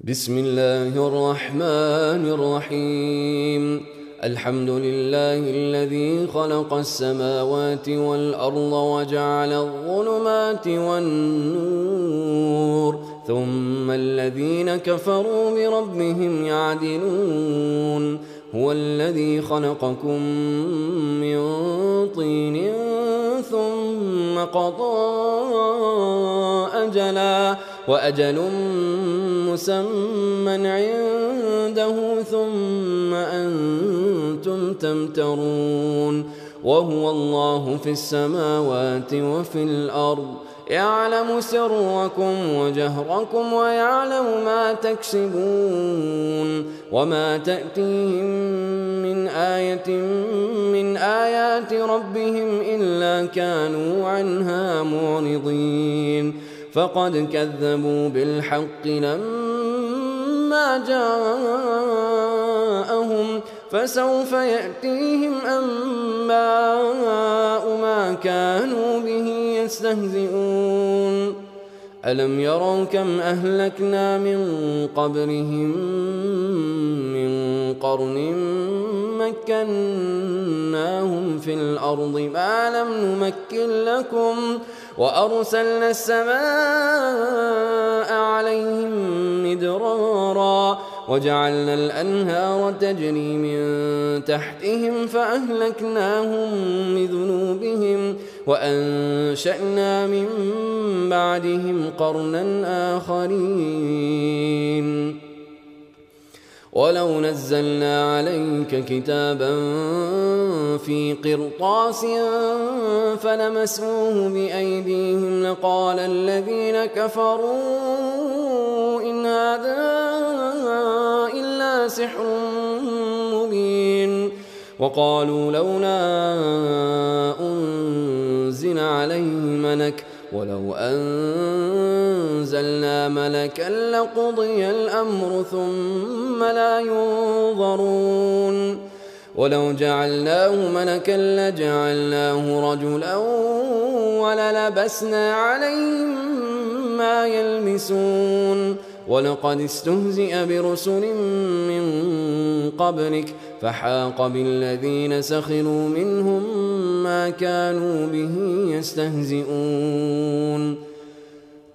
بسم الله الرحمن الرحيم. الحمد لله الذي خلق السماوات والأرض وجعل الظلمات والنور ثم الذين كفروا بربهم يعدلون. هو الذي خلقكم من طين ثم قضى أجلا وأجل مسمى عنده ثم أنتم تمترون. وهو الله في السماوات وفي الأرض يعلم سركم وجهركم ويعلم ما تكسبون. وما تأتيهم من آية من آيات ربهم إلا كانوا عنها معرضين. فقد كذبوا بالحق لما جاءهم فسوف يأتيهم أنباء ما كانوا به يستهزئون. ألم يروا كم أهلكنا من قبلهم من قرن مكناهم في الأرض ما لم نمكن لكم وأرسلنا السماء عليهم مدرارا وجعلنا الأنهار تجري من تحتهم فأهلكناهم بذنوبهم وأنشأنا من بعدهم قرنا آخرين. ولو نزلنا عليك كتابا في قرطاس فلمسوه بأيديهم لقال الذين كفروا إن هذا إلا سحر مبين. وقالوا لولا أنزل عليه ملك ولو أنزلنا ملكا لقضي الأمر ثم لا ينظرون. ولو جعلناه ملكا لجعلناه رجلا وللبسنا عليهم ما يلبسون. ولقد استهزئ برسل من قبلك فحاق بالذين سخروا منهم ما كانوا به يستهزئون.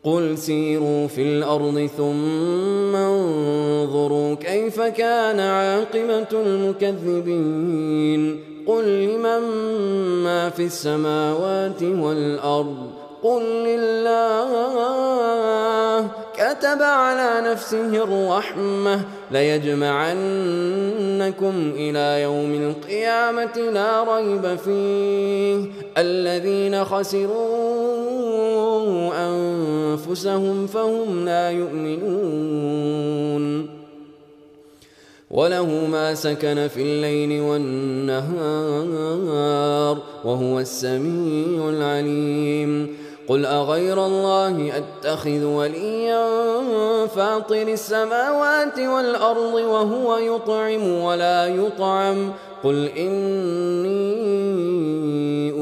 قل سيروا في الأرض ثم انظروا كيف كان عاقبة المكذبين. قل لمن ما في السماوات والأرض قل لله كتب على نفسه الرحمة ليجمعنكم إلى يوم القيامة لا ريب فيه الذين خسروا أنفسهم فهم لا يؤمنون. وله ما سكن في الليل والنهار وهو السميع العليم. قل أغير الله أتخذ وليا فاطر السماوات والأرض وهو يطعم ولا يطعم. قل إني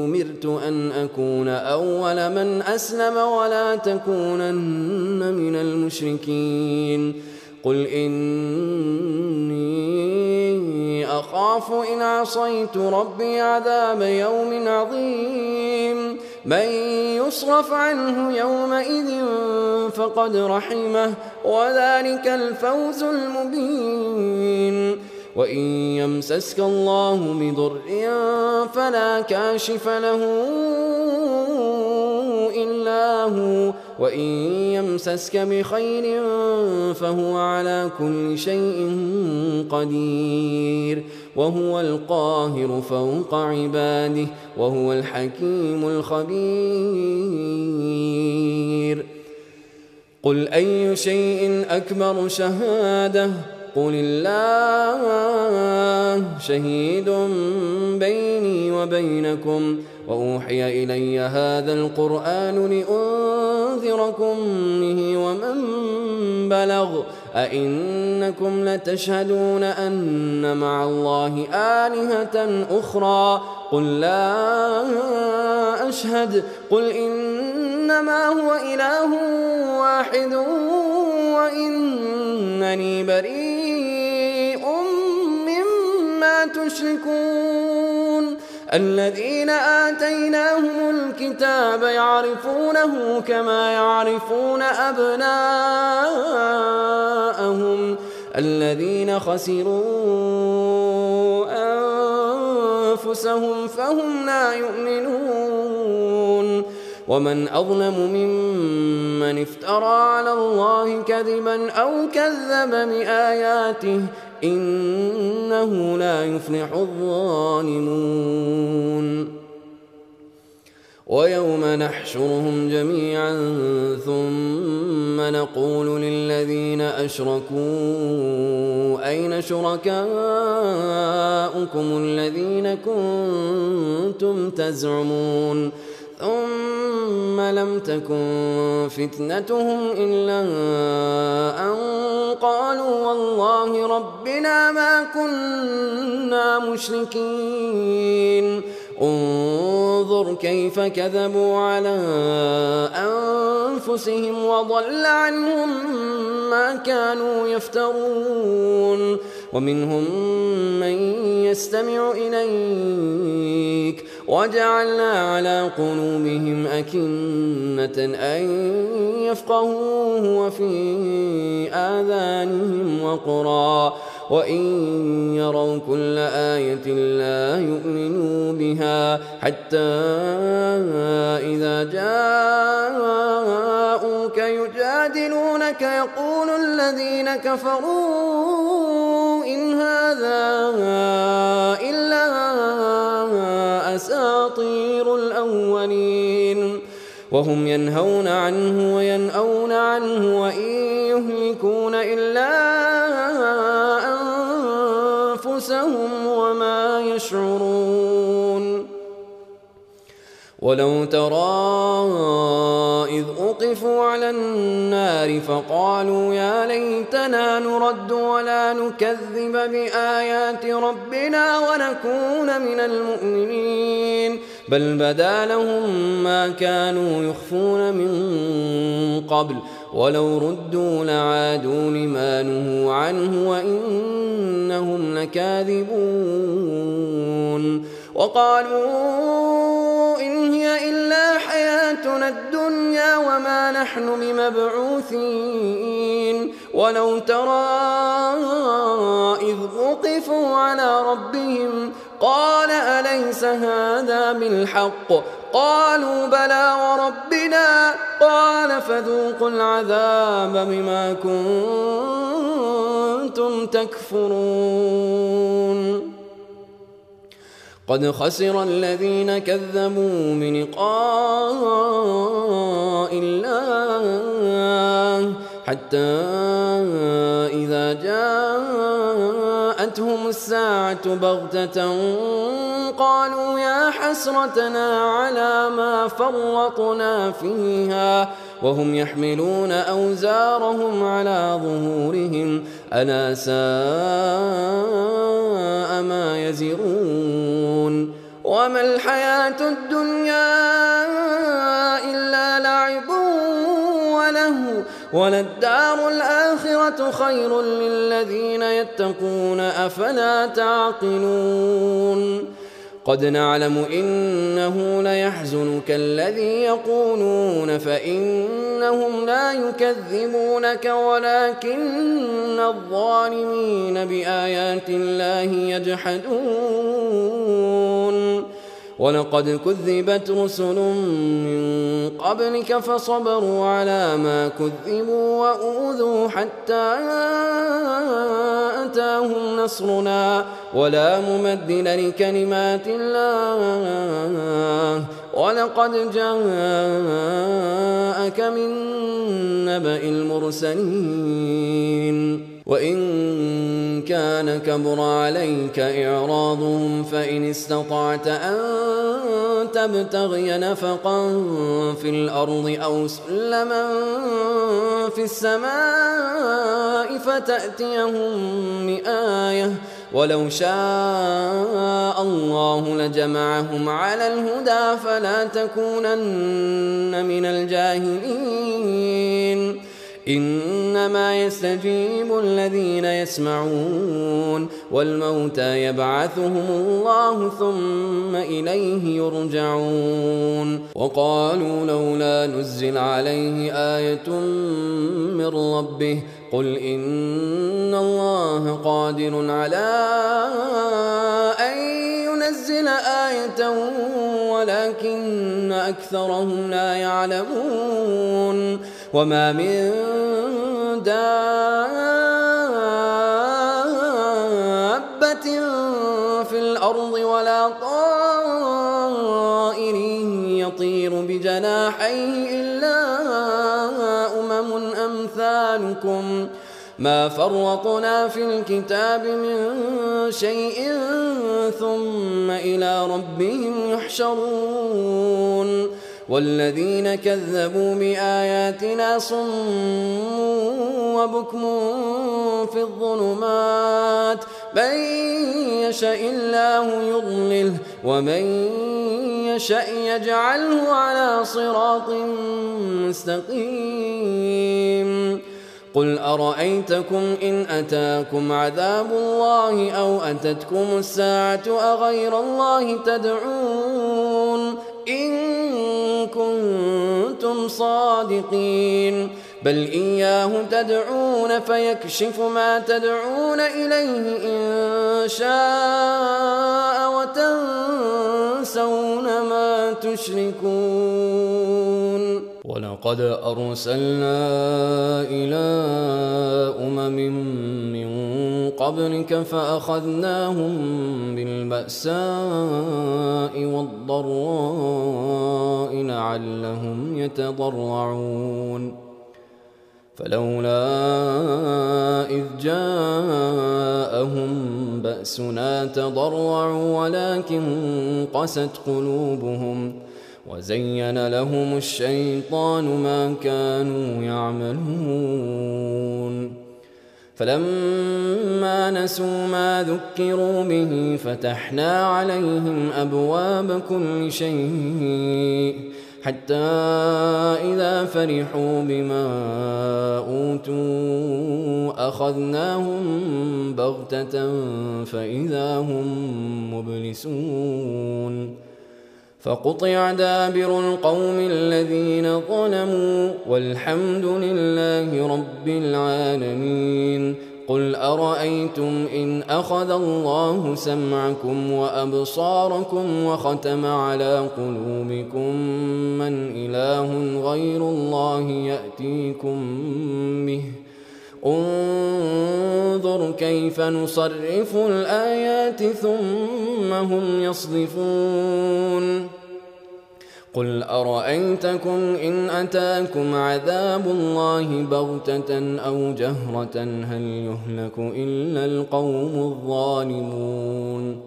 أمرت أن أكون أول من أسلم ولا تكونن من المشركين. قل إني أخاف إن عصيت ربي عذاب يوم عظيم. من يصرف عنه يومئذ فقد رحمه وذلك الفوز المبين. وإن يمسسك الله بضر فلا كاشف له إلا هو وإن يمسسك بخير فهو على كل شيء قدير. وهو القاهر فوق عباده وهو الحكيم الخبير. قل أي شيء أكبر شهادة قل الله شهيد بيني وبينكم وأوحي إلي هذا القرآن لأنذركم به ومن بلغ. أئنكم لتشهدون أن مع الله آلهة أخرى قل لا أشهد. قل إنما هو إله واحد وإن إنني بريء مما تشركون الذين آتيناهم الكتاب يعرفونه كما يعرفون أبناءهم الذين خسروا أنفسهم فهم لا يؤمنون ومن أظلم ممن افترى على الله كذبا أو كذب بآياته إنه لا يفلح الظالمون ويوم نحشرهم جميعا ثم نقول للذين أشركوا أين شركاؤكم الذين كنتم تزعمون ثم لم تكن فتنتهم إلا أن قالوا والله ربنا ما كنا مشركين انظر كيف كذبوا على أنفسهم وضل عنهم ما كانوا يفترون ومنهم من يستمع إليك وجعلنا على قلوبهم أكنة أن يفقهوه وفي آذانهم وقرا وإن يروا كل آية لا يؤمنوا بها حتى إذا جاءوك يجادلونك يقول الذين كفروا إن هذا إلا أساطير الأولين وهم ينهون عنه وينأون عنه وإن يهلكون إلا أنفسهم وما يشعرون ولو ترى إذ أوقفوا على النار فقالوا يا ليتنا نرد ولا نكذب بآيات ربنا ونكون من المؤمنين بل بدا لهم ما كانوا يخفون من قبل ولو ردوا لعادوا لما نهوا عنه وإنهم لكاذبون وقالوا إن هي إلا حياتنا الدنيا وما نحن بمبعوثين ولو ترى إذ وقفوا على ربهم قال أليس هذا بالحق قالوا بلى وربنا قال فذوقوا العذاب بما كنتم تكفرون قد خسر الذين كذبوا بلقاء الله حتى إذا جاءتهم الساعة بغتة قالوا يا حسرتنا على ما فرطنا فيها وهم يحملون أوزارهم على ظهورهم ألا ساء ما يزرون وما الحياة الدنيا إلا لعب وله وللدار الآخرة خير للذين يتقون أفلا تعقلون قد نعلم إنه ليحزنك الذي يقولون فإنهم لا يكذبونك ولكن الظالمين بآيات الله يجحدون ولقد كذبت رسل من قبلك فصبروا على ما كذبوا وأوذوا حتى أتاهم نصرنا ولا مبدل لكلمات الله ولقد جاءك من نبأ المرسلين وإن كان كبر عليك إعراضهم فإن استطعت أن تبتغي نفقا في الأرض أو سلما في السماء فتأتيهم بآية ولو شاء الله لجمعهم على الهدى فلا تكونن من الجاهلين إنما يستجيب الذين يسمعون والموتى يبعثهم الله ثم إليه يرجعون وقالوا لولا نزل عليه آية من ربه قل إن الله قادر على أن ينزل آية ولكن أكثرهم لا يعلمون وما من دابة في الأرض ولا طائر يطير بجناحيه إلا أمثالكم ما فرطنا في الكتاب من شيء ثم إلى ربهم يحشرون والذين كذبوا بآياتنا صم وبكم في الظلمات من يشاء الله يضلله ومن يشاء يجعله على صراط مستقيم قل أرأيتكم إن أتاكم عذاب الله أو أتتكم الساعة أغير الله تدعون إن كنتم صادقين بل إياه تدعون فيكشف ما تدعون إليه إن شاء وتنسون ما تشركون ولقد أرسلنا إلى من قبلك فأخذناهم بالبأساء والضراء لعلهم يتضرعون فلولا إذ جاءهم بأسنا تضرعوا ولكن قست قلوبهم وزين لهم الشيطان ما كانوا يعملون فلما نسوا ما ذكروا به فتحنا عليهم أبواب كل شيء حتى إذا فرحوا بما أوتوا أخذناهم بغتة فإذا هم مبلسون فقطع دابر القوم الذين ظلموا والحمد لله رب العالمين قل أرأيتم إن أخذ الله سمعكم وأبصاركم وختم على قلوبكم من إله غير الله يأتيكم به انظر كيف نصرف الآيات ثم هم يصدفون قل أرأيتكم إن أتاكم عذاب الله بغتة أو جهرة هل يهلك إلا القوم الظالمون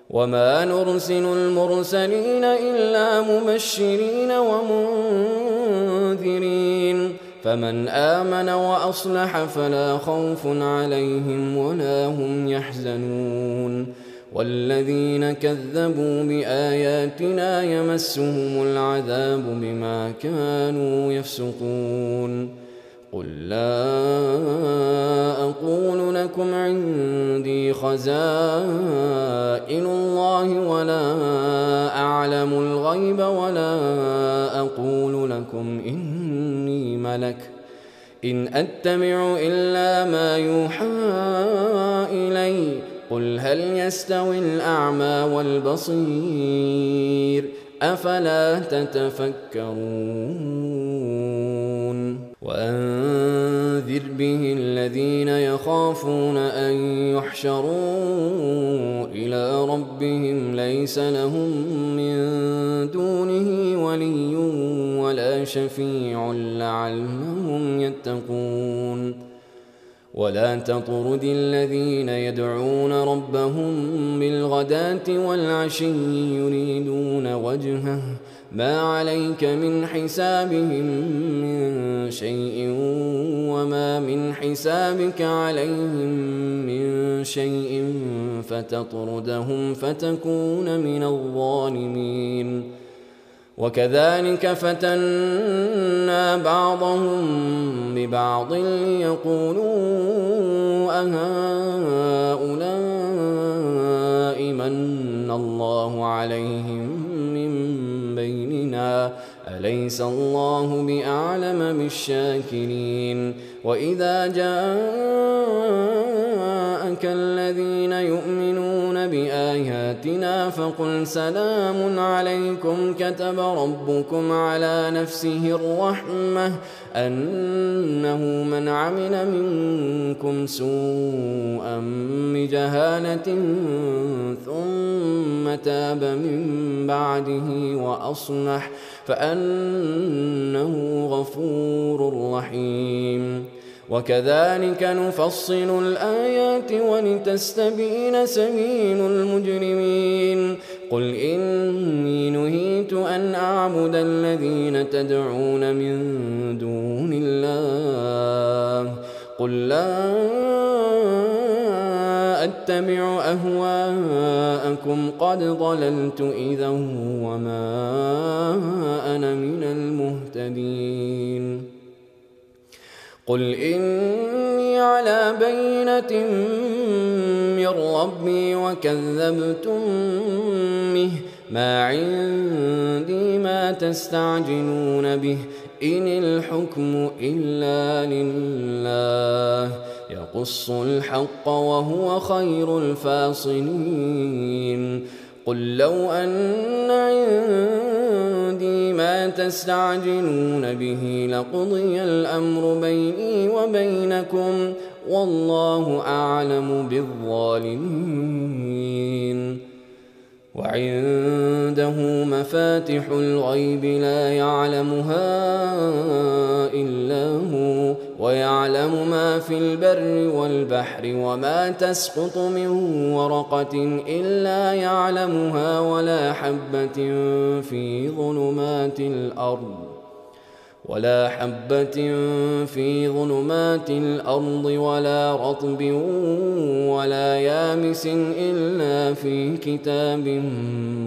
وما نرسل المرسلين إلا مبشرين ومنذرين فمن آمن وأصلح فلا خوف عليهم ولا هم يحزنون والذين كذبوا بآياتنا يمسهم العذاب بما كانوا يفسقون قل لا أقول لكم عندي خزائن الله ولا أعلم الغيب ولا أقول لكم إني ملك إن أتبع إلا ما يوحى إلي قل هل يستوي الأعمى والبصير أفلا تتفكرون وأنذر به الذين يخافون أن يحشروا إلى ربهم ليس لهم من دونه ولي ولا شفيع لعلهم يتقون ولا تطرد الذين يدعون ربهم بالغداة والعشي يريدون وجهه ما عليك من حسابهم من شيء وما من حسابك عليهم من شيء فتطردهم فتكون من الظالمين وكذلك فتنا بعضهم ببعض ليقولوا أهؤلاء من الله عليهم من بيننا أليس الله بأعلم بالشاكرين وإذا جاءك الذين يؤمنون بآياتنا فقل سلام عليكم كتب ربكم على نفسه الرحمة أنه من عمل منكم سوءا بجهالة ثم تاب من بعده وأصلح فأنه غفور رحيم وكذلك نفصل الآيات ولتستبين سبيل المجرمين قل إني نهيت أن أعبد الذين تدعون من دون الله قل لا أتبع أهواءكم قد ضللت إذا وما أنا من المهتدين قل إني على بينة من ربي وكذبتم به ما عندي ما تستعجلون به إن الحكم إلا لله يقص الحق وهو خير الفاصلين قل لو أن عندي ما تستعجلون به لقضي الأمر بيني وبينكم والله أعلم بالظالمين وعنده مفاتح الغيب لا يعلمها إلا هو ويعلم ما في البر والبحر وما تسقط من ورقة إلا يعلمها ولا حبة في ظلمات الأرض ولا رطب ولا يابس إلا في كتاب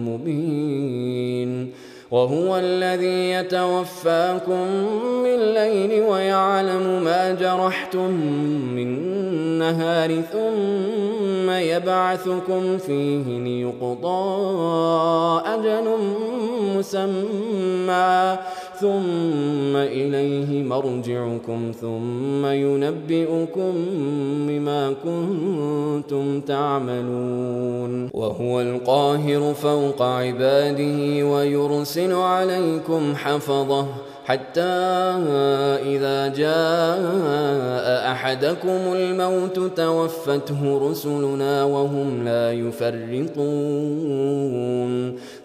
مبين وهو الذي يتوفاكم بالليل ويعلم ما جرحتم بالنهار ثم يبعثكم فيه ليقضى أجل مسمى ثم إليه مرجعكم ثم ينبئكم بما كنتم تعملون وهو القاهر فوق عباده ويرسل عليكم حفظه حتى إذا جاء أحدكم الموت توفته رسلنا وهم لا يفرطون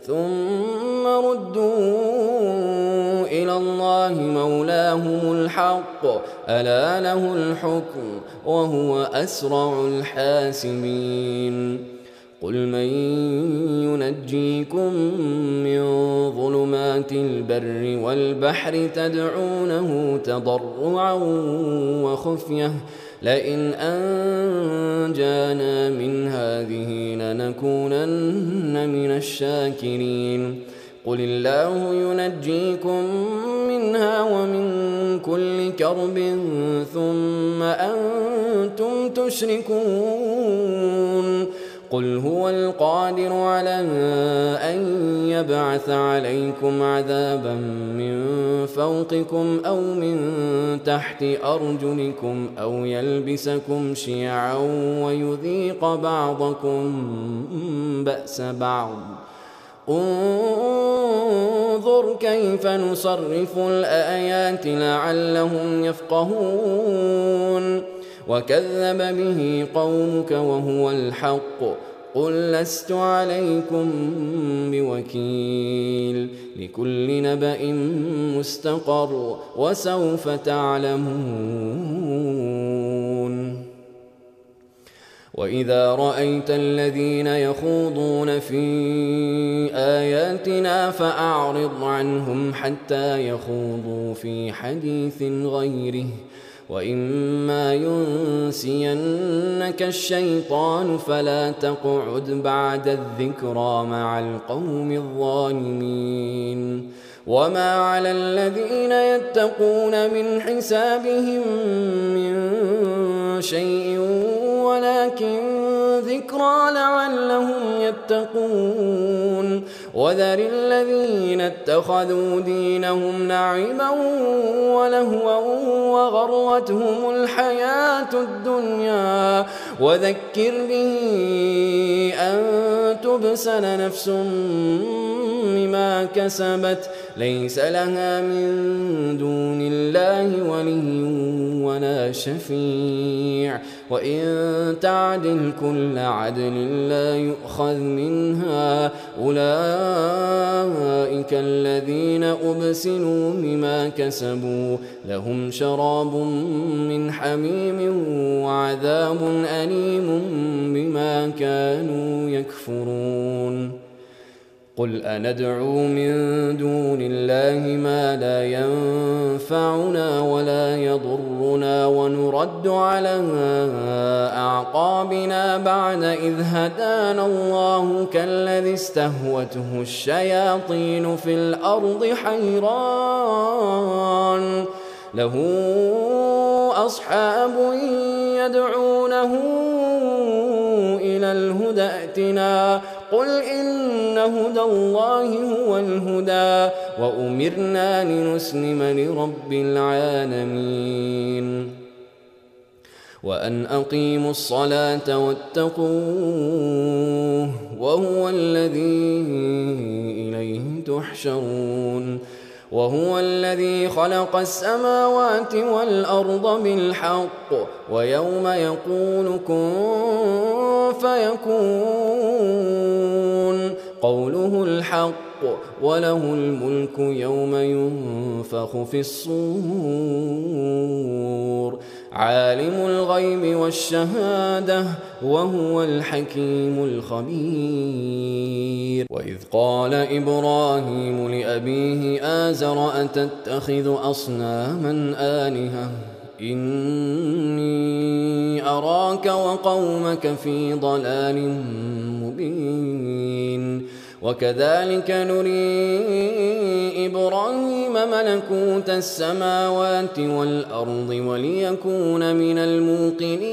ثم ردوا إلى الله مولاهم الحق ألا له الحكم وهو أسرع الحاسبين قل من ينجيكم من ظلمات البر والبحر تدعونه تضرعا وخفية لئن أنجانا من هذه لنكونن من الشاكرين قل الله ينجيكم منها ومن كل كرب ثم أنتم تشركون قل هو القادر على أن يبعث عليكم عذابا من فوقكم أو من تحت أرجلكم أو يلبسكم شيعا ويذيق بعضكم بأس بعض انظر كيف نصرف الآيات لعلهم يفقهون وكذب به قومك وهو الحق قل لست عليكم بوكيل لكل نبأ مستقر وسوف تعلمون وإذا رأيت الذين يخوضون في آياتنا فأعرض عنهم حتى يخوضوا في حديث غيره وإما ينسينك الشيطان فلا تقعد بعد الذكرى مع القوم الظالمين وما على الذين يتقون من حسابهم من شيء ولكن ذكرى لعلهم يتقون وذر الذين اتخذوا دينهم لعبا ولهوا وغرتهم الحياة الدنيا وذكر به أن تبسل نفس بما كسبت ليس لها من دون الله ولي ولا شفيع وإن تعدل كل عدل لا يؤخذ منها أولئك الذين أبسلوا بما كسبوا لهم شراب من حميم وعذاب أليم بما كانوا يكفرون قل أندعو من دون الله ما لا ينفعنا ولا يضرنا ونرد على أعقابنا بعد إذ هدانا الله كالذي استهوته الشياطين في الأرض حيران له أصحاب يدعونه إلى الهدى ائتنا قل إن هدى الله هو الهدى وأمرنا لنسلم لرب العالمين وأن أقيموا الصلاة واتقوه وهو الذي إليه تحشرون وهو الذي خلق السماوات والأرض بالحق ويوم يقول كن فيكون قوله الحق وله الملك يوم ينفخ في الصور عالم الغيب والشهادة وهو الحكيم الخبير وإذ قال إبراهيم لأبيه آزر أتتخذ أصناما آلهة إني أراك وقومك في ضلال مبين وكذلك نري إبراهيم ملكوت السماوات والأرض وليكون من الموقنين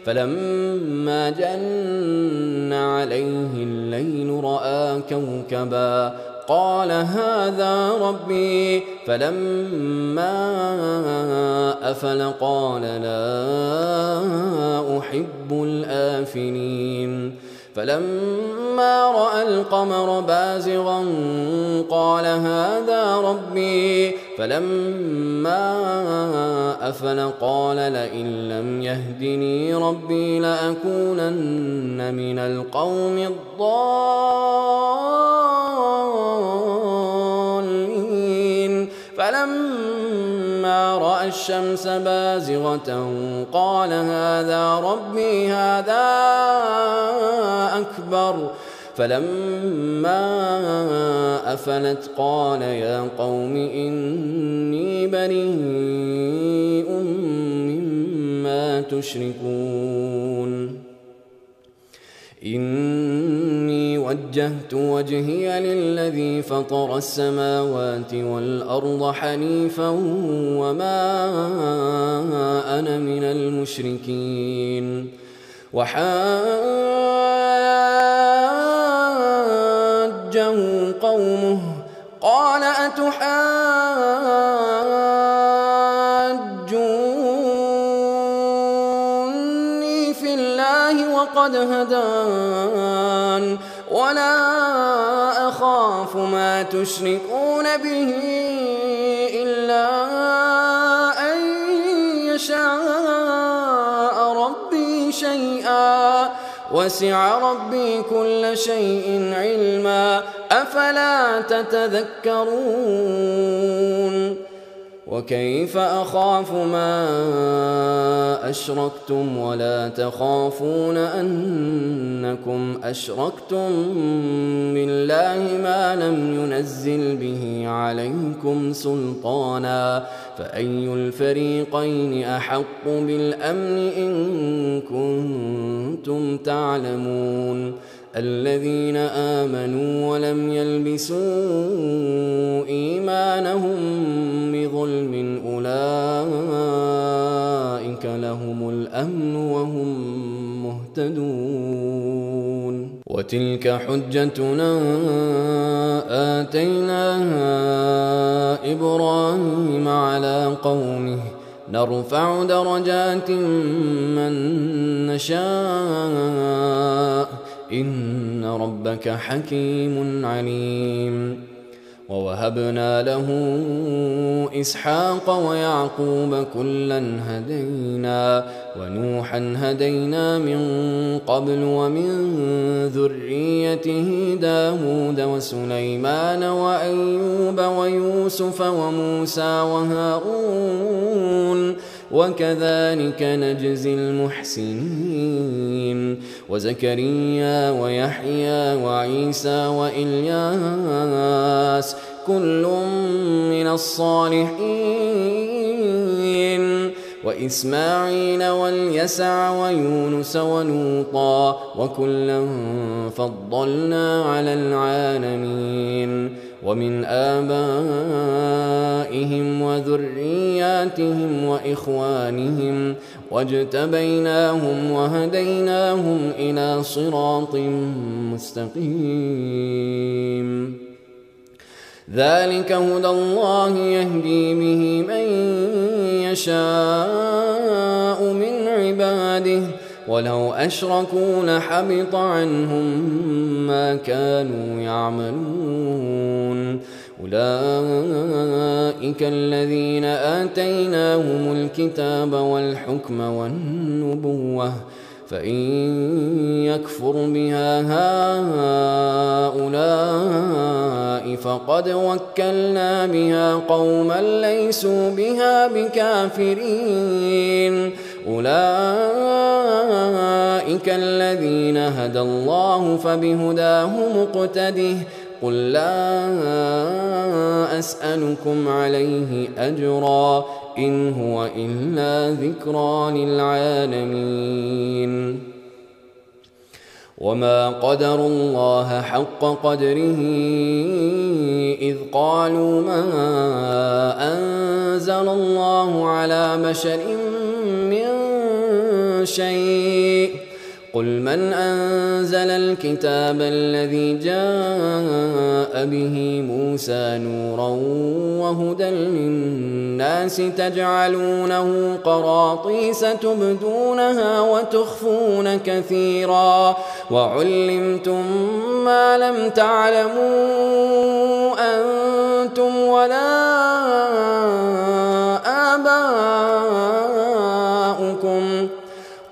فلما جن عليه الليل رأى كوكبا قال هذا ربي فلما أفل قال لا أحب الآفلين فلما رأى القمر بازغا قال هذا ربي فلما أفل قال لئن لم يهدني ربي لأكونن من القوم الضالين فلما رأى الشمس بازغة قال هذا ربي هذا أكبر فلما أفلت قال يا قوم إني بريء مما تشركون إني وجهت وجهي للذي فطر السماوات والأرض حنيفا وما أنا من المشركين وحاجه قومه قال أتحاجوني في الله وقد هدان ولا أخاف ما تشركون به إلا أن يشاء ربي شيئا وسع ربي كل شيء علما أفلا تتذكرون وكيف أخاف ما أشركتم ولا تخافون أنكم أشركتم بالله ما لم ينزل به عليكم سلطانا فأي الفريقين أحق بالأمن إن كنتم تعلمون الذين آمنوا ولم يلبسوا إيمانهم بظلم أولئك لهم الأمن وهم مهتدون. وتلك حجتنا آتيناها إبراهيم على قومه نرفع درجات من نشاء إن ربك حكيم عليم. ووهبنا له إسحاق ويعقوب كلا هدينا ونوحا هدينا من قبل ومن ذريته داود وسليمان وأيوب ويوسف وموسى وهارون وكذلك نجزي المحسنين. وزكريا ويحيى وعيسى وإلياس كل من الصالحين وإسماعيل واليسع ويونس ولوطا وكلا فضلنا على العالمين. ومن آبائهم وذرياتهم وإخوانهم واجتبيناهم وهديناهم إلى صراط مستقيم. ذلك هدى الله يهدي به من يشاء من عباده ولو أشركوا لحبط عنهم ما كانوا يعملون. أولئك الذين آتيناهم الكتاب والحكم والنبوة فإن يكفر بها هؤلاء فقد وكلنا بها قوما ليسوا بها بكافرين. أولئك الذين هدى الله فبهداه مقتده قل لا أسألكم عليه أجرا إن هو إلا ذكرى للعالمين. وما قدروا الله حق قدره إذ قالوا ما أنزل الله على بشر من شيء قل من أنزل الكتاب الذي جاء به موسى نورا وهدى للناس تجعلونه قراطيس تبدونها وتخفون كثيرا وعلمتم ما لم تعلموا أنتم ولا آباؤكم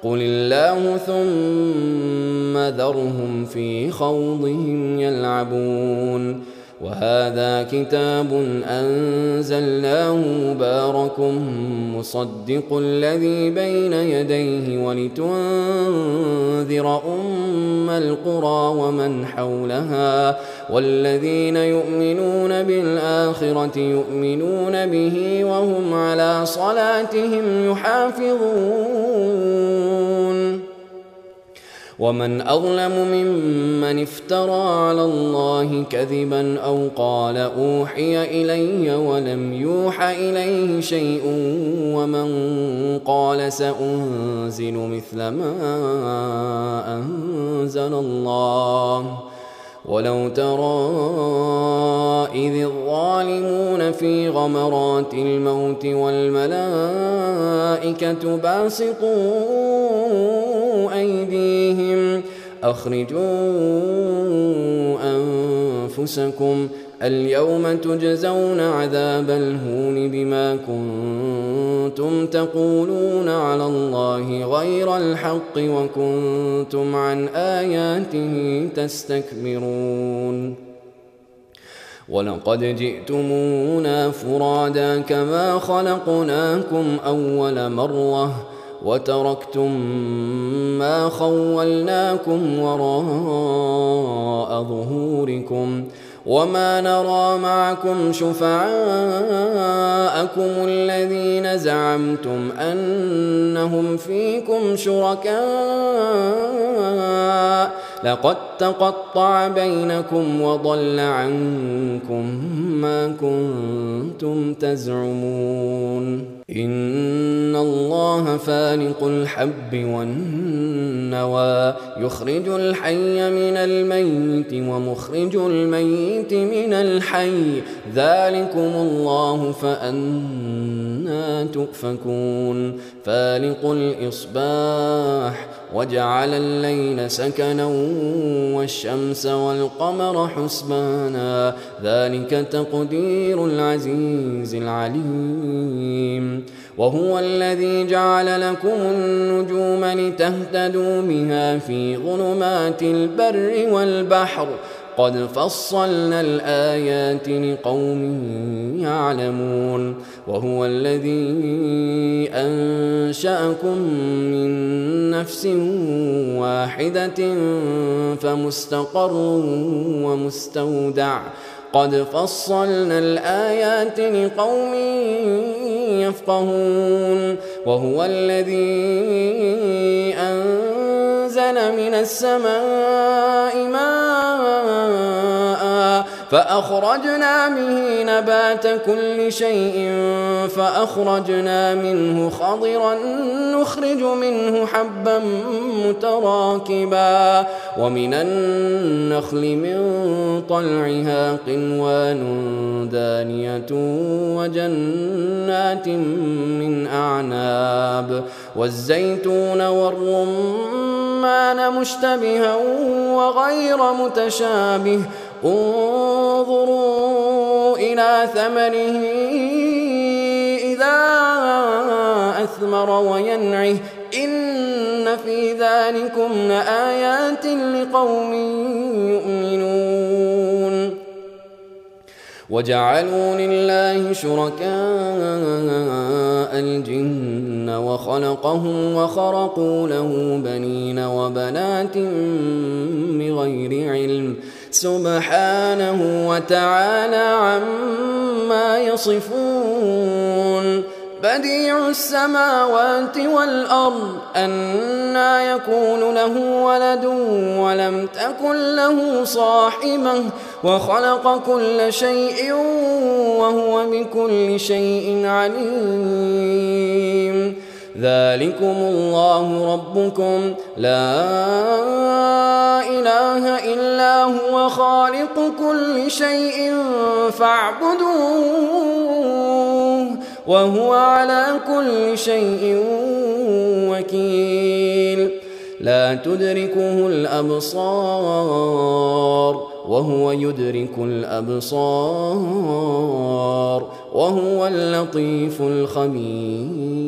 قل الله ثم ذرهم في خوضهم يلعبون. وهذا كتاب أنزلناه مبارك مصدق الذي بين يديه ولتنذر أم القرى ومن حولها والذين يؤمنون بالآخرة يؤمنون به وهم على صلاتهم يحافظون. ومن أظلم ممن افترى على الله كذبا أو قال أوحي إلي ولم يوح إليه شيء ومن قال سأنزل مثل ما أنزل الله. ولو ترى إذ الظالمون في غمرات الموت والملائكة باسطوا أيديهم أخرجوا أنفسكم اليوم تجزون عذاب الهون بما كنتم تقولون على الله غير الحق وكنتم عن آياته تستكبرون. ولقد جئتمونا فرادا كما خلقناكم أول مرة وتركتم ما خولناكم وراء ظهوركم وما نرى معكم شفعاءكم الذين زعمتم أنهم فيكم شركاء لقد تقطع بينكم وضل عنكم ما كنتم تزعمون إن الله فالق الحب والنوى يخرج الحي من الميت ومخرج الميت من الحي ذلكم الله فأنى تؤفكون فالق الإصباح وجعل الليل سكنا والشمس والقمر حسبانا ذلك تقدير العزيز العليم وهو الذي جعل لكم النجوم لتهتدوا بها في ظلمات البر والبحر قد فصلنا الآيات لقوم يعلمون وهو الذي أنشأكم من نفس واحدة فمستقر ومستودع قد فصلنا الآيات لقوم يفقهون وهو الذي أنزل من السماء ماء فأخرجنا به نبات كل شيء فأخرجنا منه خضرا نخرج منه حبا متراكبا ومن النخل من طلعها قنوان دانية وجنات من أعناب والزيتون والرمان مشتبها وغير متشابه انظروا إلى ثمره إذا أثمر وينعه إن في ذلكم لآيات لقوم يؤمنون وجعلوا لله شركاء الجن وخلقهم وخرقوا له بنين وبنات بغير علم سبحانه وتعالى عما يصفون بديع السماوات والأرض أنى يكون له ولد ولم تكن له صاحبة وخلق كل شيء وهو بكل شيء عليم ذلكم الله ربكم لا إله إلا هو خالق كل شيء فاعبدوه وهو على كل شيء وكيل لا تدركه الأبصار وهو يدرك الأبصار وهو اللطيف الخبير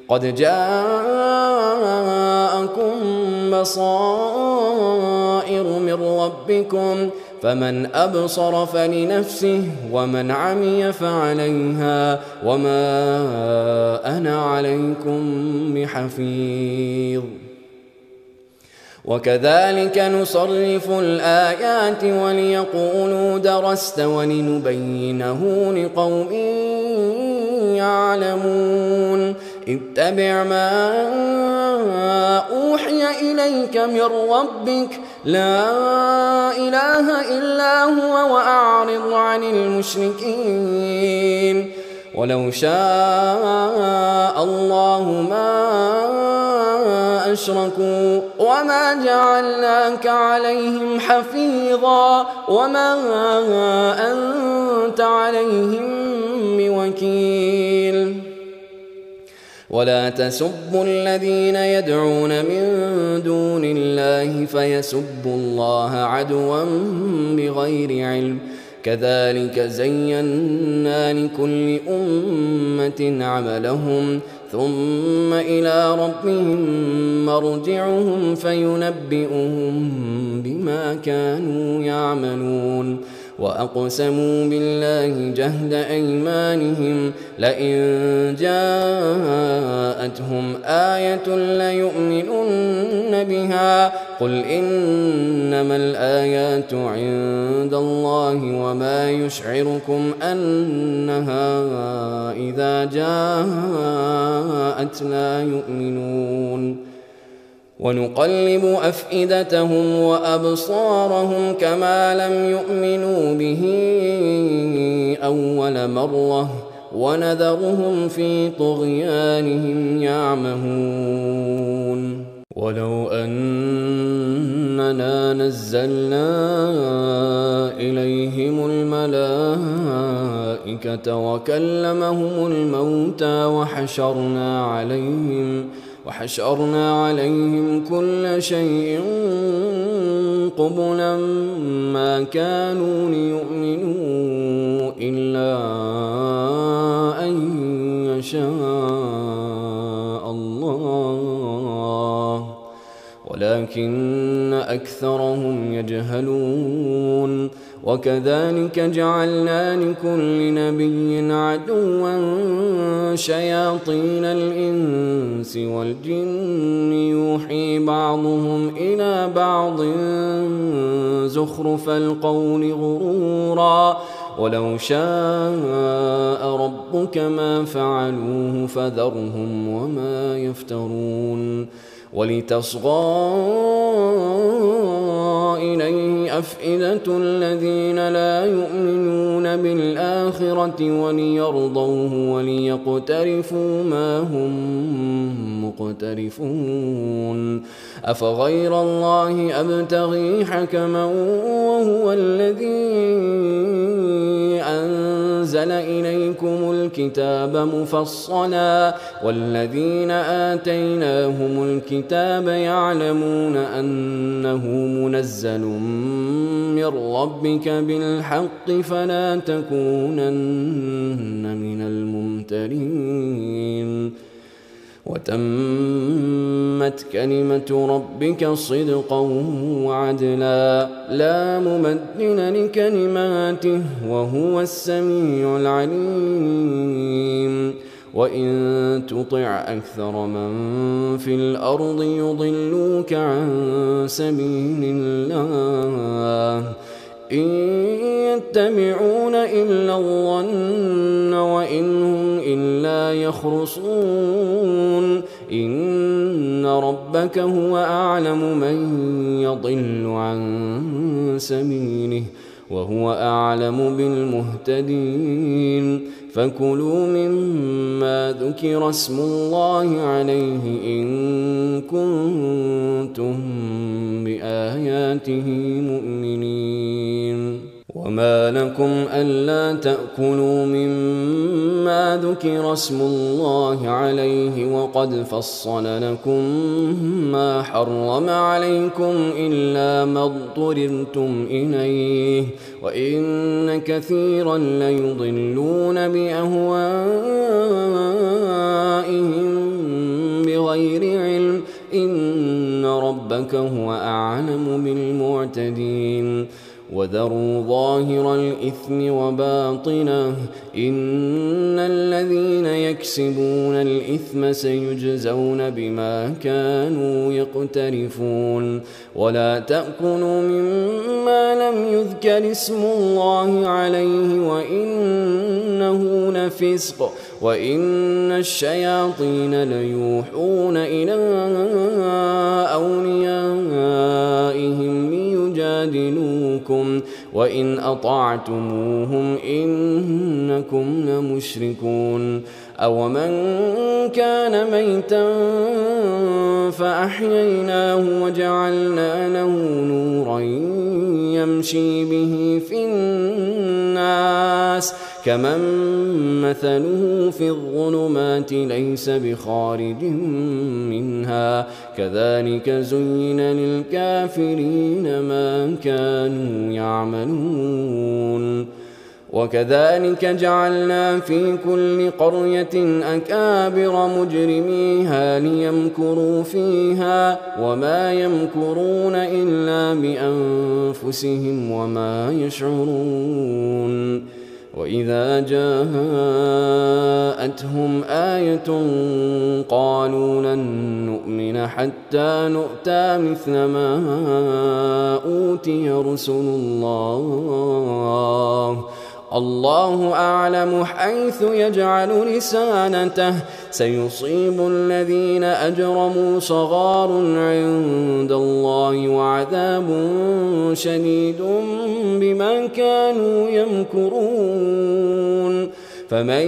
قد جاءكم بصائر من ربكم فمن أبصر فلنفسه ومن عمي فعليها وما أنا عليكم بحفيظ وكذلك نصرف الآيات وليقولوا درست ولنبينه لقوم يعلمون اتبع ما أوحي إليك من ربك لا إله إلا هو وأعرض عن المشركين ولو شاء الله ما أشركوا وما جعلناك عليهم حفيظا وما أنت عليهم بوكيل ولا تسبوا الذين يدعون من دون الله فيسبوا الله عدوا بغير علم كذلك زينا لكل أمة عملهم ثم إلى ربهم مرجعهم فينبئهم بما كانوا يعملون وأقسموا بالله جهد أيمانهم لئن جاءتهم جاءتهم آية ليؤمنن بها قل إنما الآيات عند الله وما يشعركم أنها إذا جاءت لا يؤمنون ونقلب أفئدتهم وأبصارهم كما لم يؤمنوا به أول مرة ونذرهم في طغيانهم يعمهون ولو أننا نزلنا إليهم الملائكة وكلمهم الموتى وحشرنا عليهم كل شيء قبلا ما كانوا ليؤمنوا إلا أن يشاء الله ولكن أكثرهم يجهلون وكذلك جعلنا لكل نبي عدوا شياطين الإنس والجن يوحي بعضهم إلى بعض زخرف القول غرورا ولو شاء ربك ما فعلوه فذرهم وما يفترون ولتصغى إليه أفئدة الذين لا يؤمنون بالآخرة وليرضوه وليقترفوا ما هم مقترفون أفغير الله أبتغي حكما وهو الذي أنزل إليكم الكتاب مفصلا والذين آتيناهم الكتاب يعلمون أنه منزل من ربك بالحق فلا تكونن من الممترين وتمت كلمة ربك صدقا وعدلا لا مبدل لكلماته وهو السميع العليم وإن تطع أكثر من في الأرض يضلوك عن سبيل الله إن يتبعون إلا الظن وإن هم إلا يخرصون إن ربك هو أعلم من يضل عن سبيله وهو أعلم بالمهتدين فكلوا مما ذكر اسم الله عليه إن كنتم بآياته مؤمنين وما لكم ألا تأكلوا مما ذكر اسم الله عليه وقد فصل لكم ما حرم عليكم إلا ما اضطررتم إليه وإن كثيرا ليضلون بأهوائهم بغير علم إن ربك هو أعلم بالمعتدين وذروا ظاهر الإثم وباطنه إن الذين يكسبون الإثم سيجزون بما كانوا يقترفون ولا تأكلوا مما لم يذكر اسم الله عليه وإنه لفسق وإن الشياطين ليوحون إلى أوليائهم ليجادلوكم وإن أطعتموهم إنكم لمشركون أومن كان ميتا فأحييناه وجعلنا له نورا يمشي به في الناس كمن مثله في الظلمات ليس بخارج منها كذلك زين للكافرين ما كانوا يعملون وكذلك جعلنا في كل قرية أكابر مجرميها ليمكروا فيها وما يمكرون إلا بأنفسهم وما يشعرون وإذا جاءتهم آية قالوا لن نؤمن حتى نؤتى مثل ما أوتي رسل الله الله أعلم حيث يجعل رسالته سيصيب الذين أجرموا صغار عند الله وعذاب شديد بما كانوا يمكرون فمن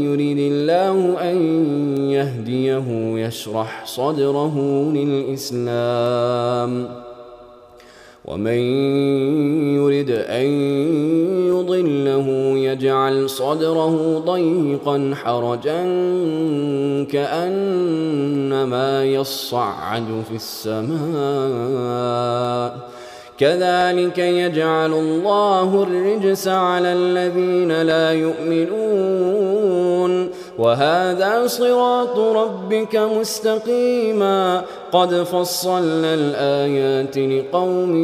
يريد الله أن يهديه يشرح صدره للإسلام ومن يرد أن يضله يجعل صدره ضيقا حرجا كأنما يصعد في السماء كذلك يجعل الله الرجس على الذين لا يؤمنون وهذا صراط ربك مستقيما قد فصلنا الآيات لقوم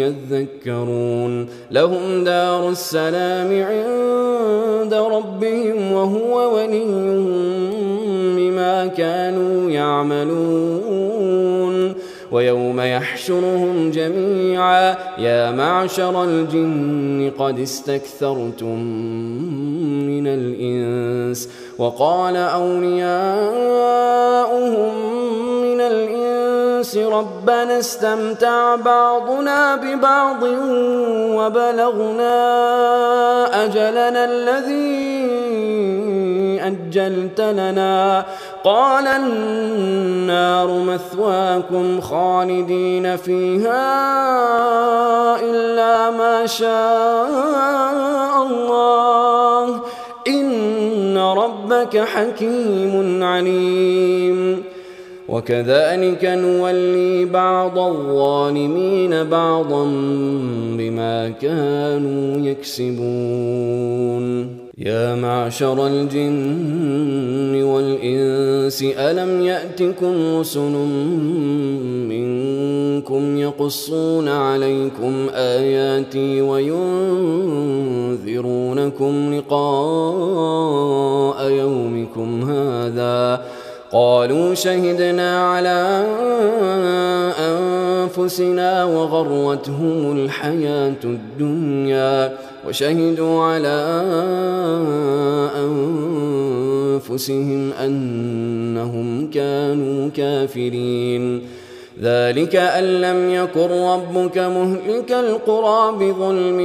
يذكرون لهم دار السلام عند ربهم وهو وليهم بما كانوا يعملون ويوم يحشرهم جميعا يا معشر الجن قد استكثرتم من الإنس وقال أولياؤهم من الإنس ربنا استمتع بعضنا ببعض وبلغنا أجلنا الذي أجلت لنا قال النار مثواكم خالدين فيها إلا ما شاء الله إن ربك حكيم عليم وكذلك نولي بعض الظالمين بعضا بما كانوا يكسبون يا معشر الجن والإنس ألم يأتكم رسل منكم يقصون عليكم آياتي وينذرونكم لقاء يومكم هذا قالوا شهدنا على أنفسنا وغرتهم الحياة الدنيا وشهدوا على أنفسهم أنهم كانوا كافرين ذلك أن لم يكن ربك مهلك القرى بظلم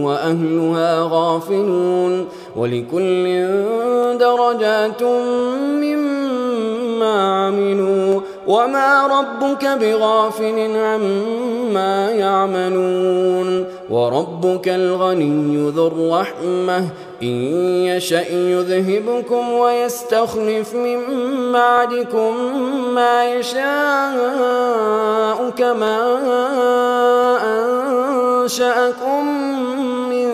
وأهلها غافلون ولكل درجات مما عملوا وما ربك بغافل عما يعملون وربك الغني ذو الرحمة إن يشأ يذهبكم ويستخلف من بعدكم ما يشاء كما أنشأكم من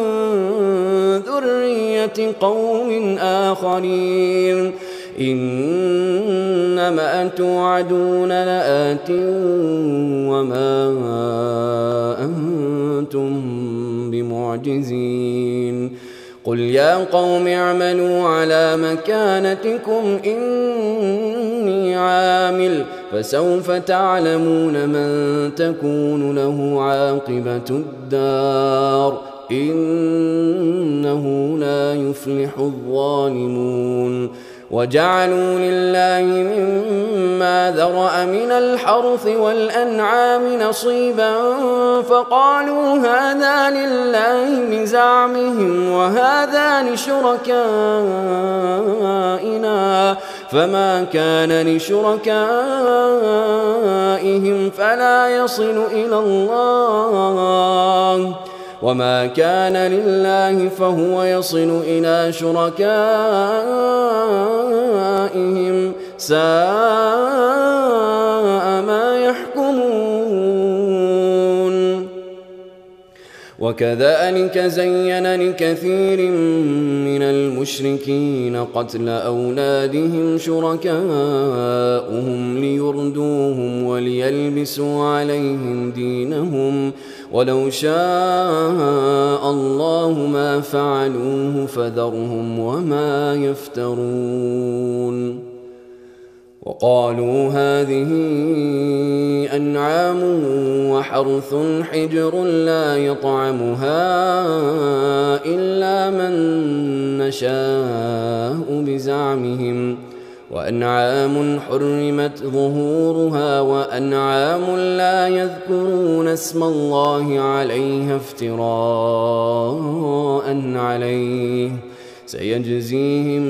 ذرية قوم آخرين إنما توعدون لآت وما أنتم بمعجزين قل يا قوم اعملوا على مكانتكم إني عامل فسوف تعلمون من تكون له عاقبة الدار إنه لا يفلح الظالمون وجعلوا لله مما ذرأ من الحرث والأنعام نصيبا فقالوا هذا لله بزعمهم وهذا لشركائنا فما كان لشركائهم فلا يصل إلى الله وما كان لله فهو يصل إلى شركائهم ساء ما يحكمون وكذلك زين لكثير من المشركين قتل أولادهم شركاؤهم ليردوهم وليلبسوا عليهم دينهم ولو شاء الله ما فعلوه فذرهم وما يفترون وقالوا هذه أنعام وحرث حجر لا يطعمها إلا من نشاء بزعمهم وأنعام حرمت ظهورها وأنعام لا يذكرون اسم الله عليها افتراء عليه سيجزيهم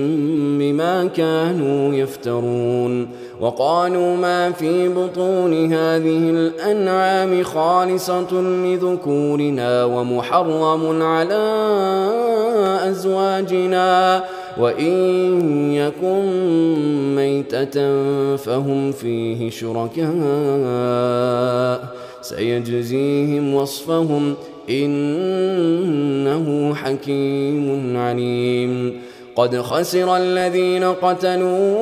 بما كانوا يفترون وقالوا ما في بطون هذه الأنعام خالصة لذكورنا ومحرم على أزواجنا وإن يكن ميتة فهم فيه شركاء سيجزيهم وصفهم إنه حكيم عليم قد خسر الذين قتلوا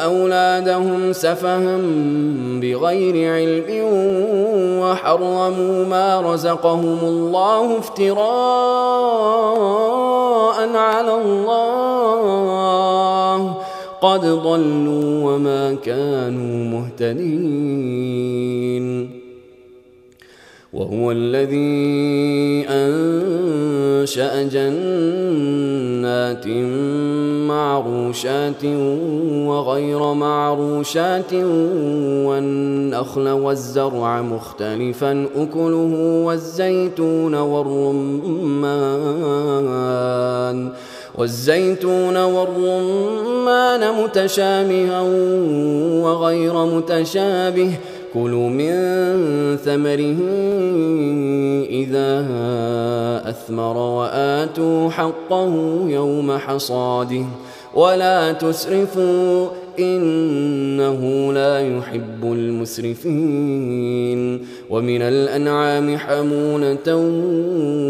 أولادهم سفها بغير علم وحرموا ما رزقهم الله افتراء على الله قد ضلوا وما كانوا مهتدين وهو الذي أنشأ جنات معروشات وغير معروشات والنخل والزرع مختلفا أكله والزيتون والرمان متشابها وغير متشابه كلوا من ثمره إذا أثمر وآتوا حقه يوم حصاده ولا تسرفوا إنه لا يحب المسرفين ومن الأنعام حمولة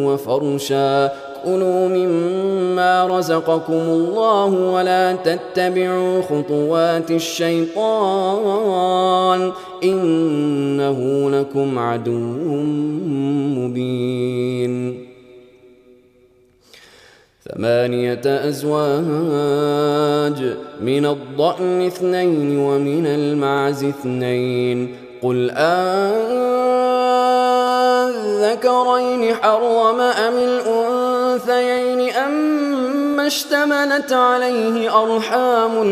وفرشا كلوا مما رزقكم الله ولا تتبعوا خطوات الشيطان إنه لكم عدو مبين 8 أزواج من الضأن 2 ومن المعز 2 قل أذكرين حرم أم الأنثيين أما اشتملت عليه أرحام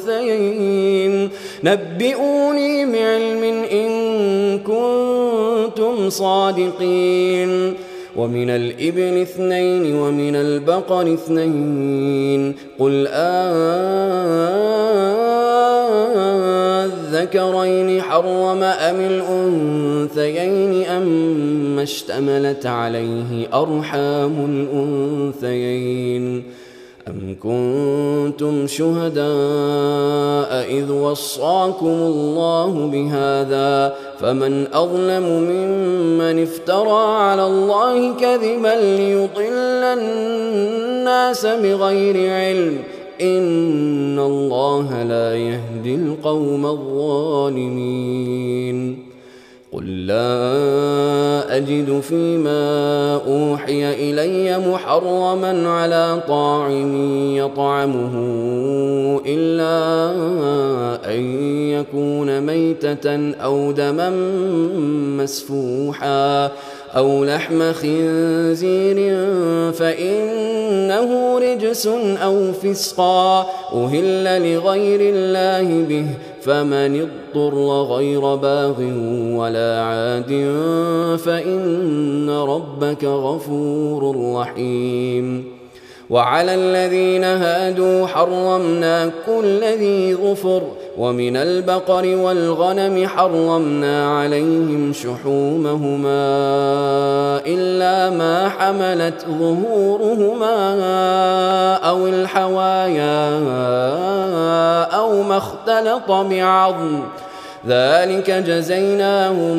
الأنثيين نبئوني بعلم إن كنتم صادقين ومن الإبل 2 ومن البقر 2 قل أذكرين حرم أم الأنثيين أما اشتملت عليه أرحام الأنثيين أم كنتم شهداء إذ وصاكم الله بهذا فمن أظلم ممن افترى على الله كذبا ليضل الناس بغير علم إن الله لا يهدي القوم الظالمين قل لا أجد فيما أوحي إلي محرما على طاعم يطعمه إلا أن يكون ميتة أو دما مسفوحا أو لحم خنزير فإنه رجس أو فسقا أهل لغير الله به فمن اضطر غير باغ ولا عاد فإن ربك غفور رحيم وعلى الذين هادوا حرمنا كل ذي ظفر ومن البقر والغنم حرمنا عليهم شحومهما إلا ما حملت ظهورهما أو الحوايا أو ما اختلط بعظم ذلك جزيناهم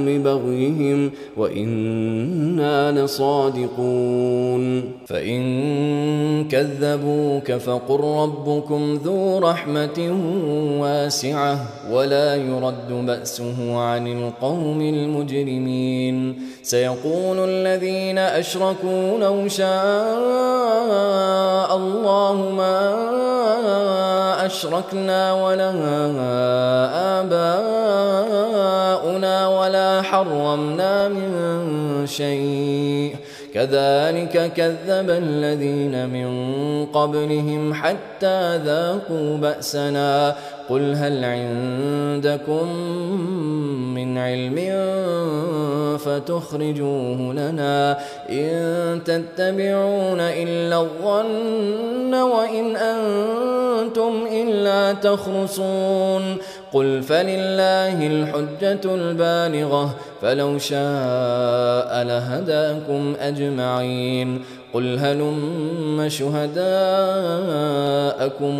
ببغيهم وإنا لصادقون فإن كذبوك فقل ربكم ذو رحمة واسعة ولا يرد بأسه عن القوم المجرمين سيقول الذين أشركوا لو شاء الله ما أشركنا ولا آباؤنا ولا حرمنا من شيء كذلك كذب الذين من قبلهم حتى ذاقوا بأسنا قل هل عندكم من علم فتخرجوه لنا إن تتبعون إلا الظن وإن أنتم إلا تخرصون قل فلله الحجة البالغة فلو شاء لهداكم أجمعين قل هلم شهداءكم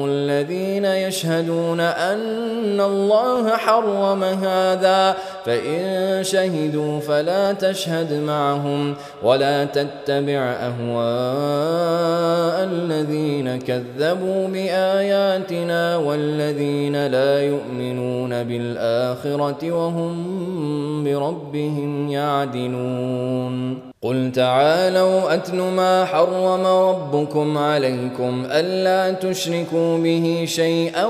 الذين يشهدون أن الله حرم هذا فإن شهدوا فلا تشهد معهم ولا تتبع أهواء الذين كذبوا بآياتنا والذين لا يؤمنون بالآخرة وهم بربهم يعدلون قل تعالوا أتل ما حرم ربكم عليكم ألا تشركوا به شيئا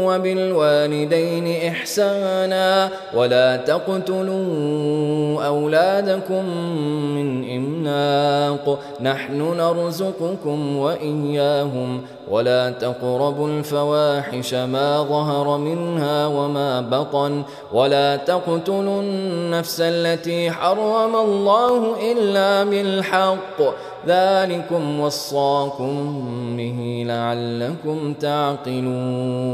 وبالوالدين إحسانا ولا تقتلوا أولادكم من إملاق نحن نرزقكم وإياهم ولا تقربوا الفواحش ما ظهر منها وما بطن ولا تقتلوا النفس التي حرم الله إلا بالحق ذلكم وصاكم به لعلكم تعقلون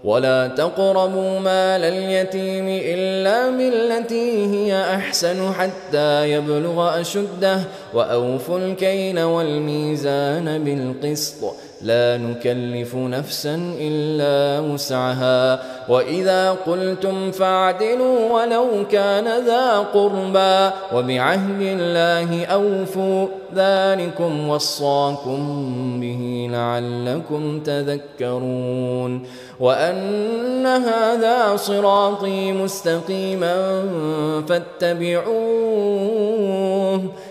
ولا تقربوا مال اليتيم إلا بالتي هي أحسن حتى يبلغ أشده وأوفوا الكيل والميزان بالقسط لا نكلف نفسا إلا وسعها وإذا قلتم فاعدلوا ولو كان ذا قربى وبعهد الله أوفوا ذلكم وصاكم به لعلكم تذكرون وأن هذا صراطي مستقيما فاتبعوه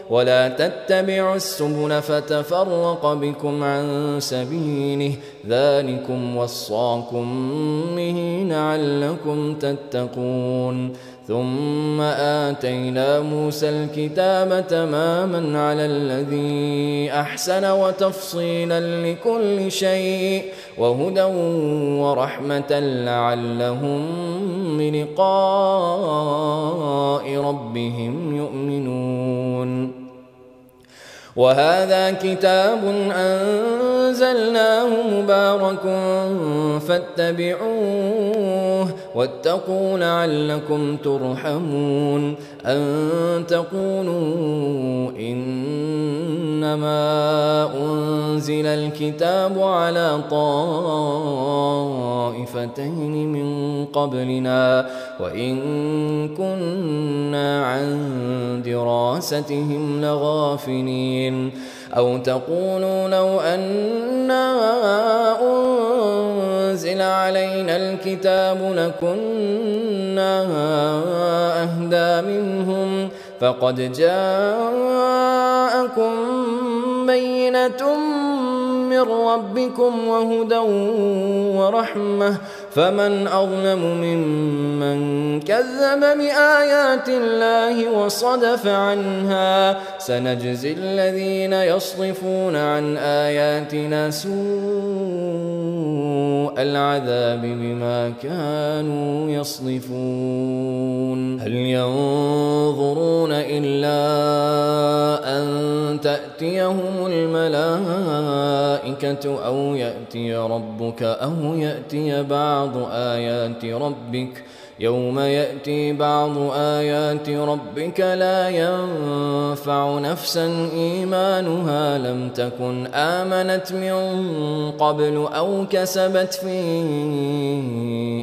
ولا تتبعوا السبل فتفرق بكم عن سبيله ذلكم وصاكم به لعلكم تتقون ثم آتينا موسى الكتاب تماما على الذي أحسن وتفصيلا لكل شيء وهدى ورحمة لعلهم بلقاء ربهم يؤمنون وهذا كتاب أنزلناه مبارك فاتبعوه واتقوا لعلكم ترحمون أن تقولوا إنما أنزل الكتاب على طائفتين من قبلنا وإن كنا عن دراستهم لغافلين أو تقولوا لو أنا أنزل علينا الكتاب لكنا أهدى منهم فقد جاءكم بينة من ربكم وهدى ورحمة فمن أظلم ممن كذب بآيات الله وصدف عنها سنجزي الذين يصدفون عن آياتنا سوء العذاب بما كانوا يصدفون هل ينظرون إلا أن تأتيهم الملائكة الملائكة أو يأتي ربك أو يأتي بعض آيات ربك يوم يأتي بعض آيات ربك لا ينفع نفسا إيمانها لم تكن آمنت من قبل أو كسبت في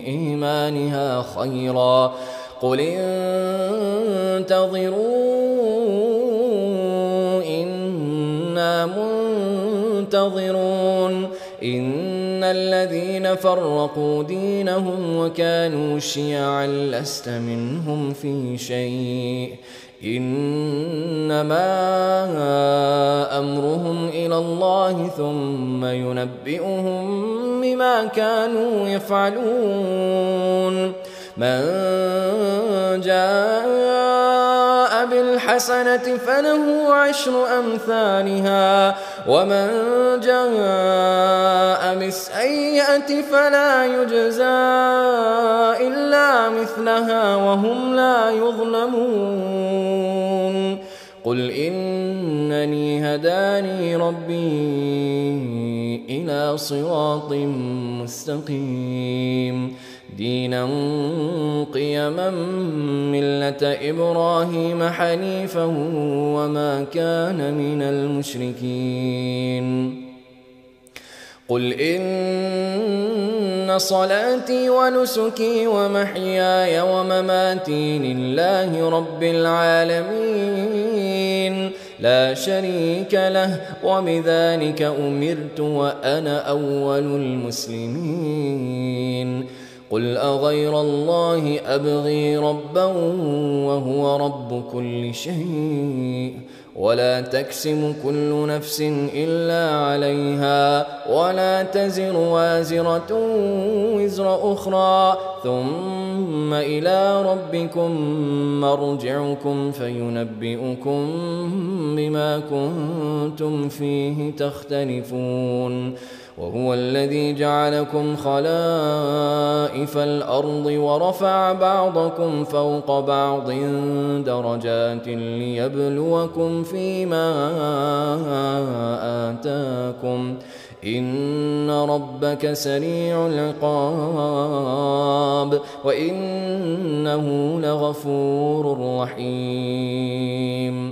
إيمانها خيرا قل انتظروا إنا منتظرون إن الذين فرقوا دينهم وكانوا شيعا لست منهم في شيء إنما أمرهم إلى الله ثم ينبئهم بما كانوا يفعلون من جاء بالحسنة فله عشر أمثالها ومن جاء بالسيئة فلا يجزى إلا مثلها وهم لا يظلمون قل إنني هداني ربي إلى صراط مستقيم دينا قيما ملة إبراهيم حنيفا وما كان من المشركين قل إن صلاتي ونسكي ومحياي ومماتي لله رب العالمين لا شريك له وبذلك أمرت وأنا أول المسلمين قل أغير الله أبغي ربا وهو رب كل شيء ولا تكسب كل نفس إلا عليها ولا تزر وازرة وزر أخرى ثم إلى ربكم مرجعكم فينبئكم بما كنتم فيه تختلفون وهو الذي جعلكم خلائف الأرض ورفع بعضكم فوق بعض درجات ليبلوكم فيما آتاكم إن ربك سريع العقاب وإنه لغفور رحيم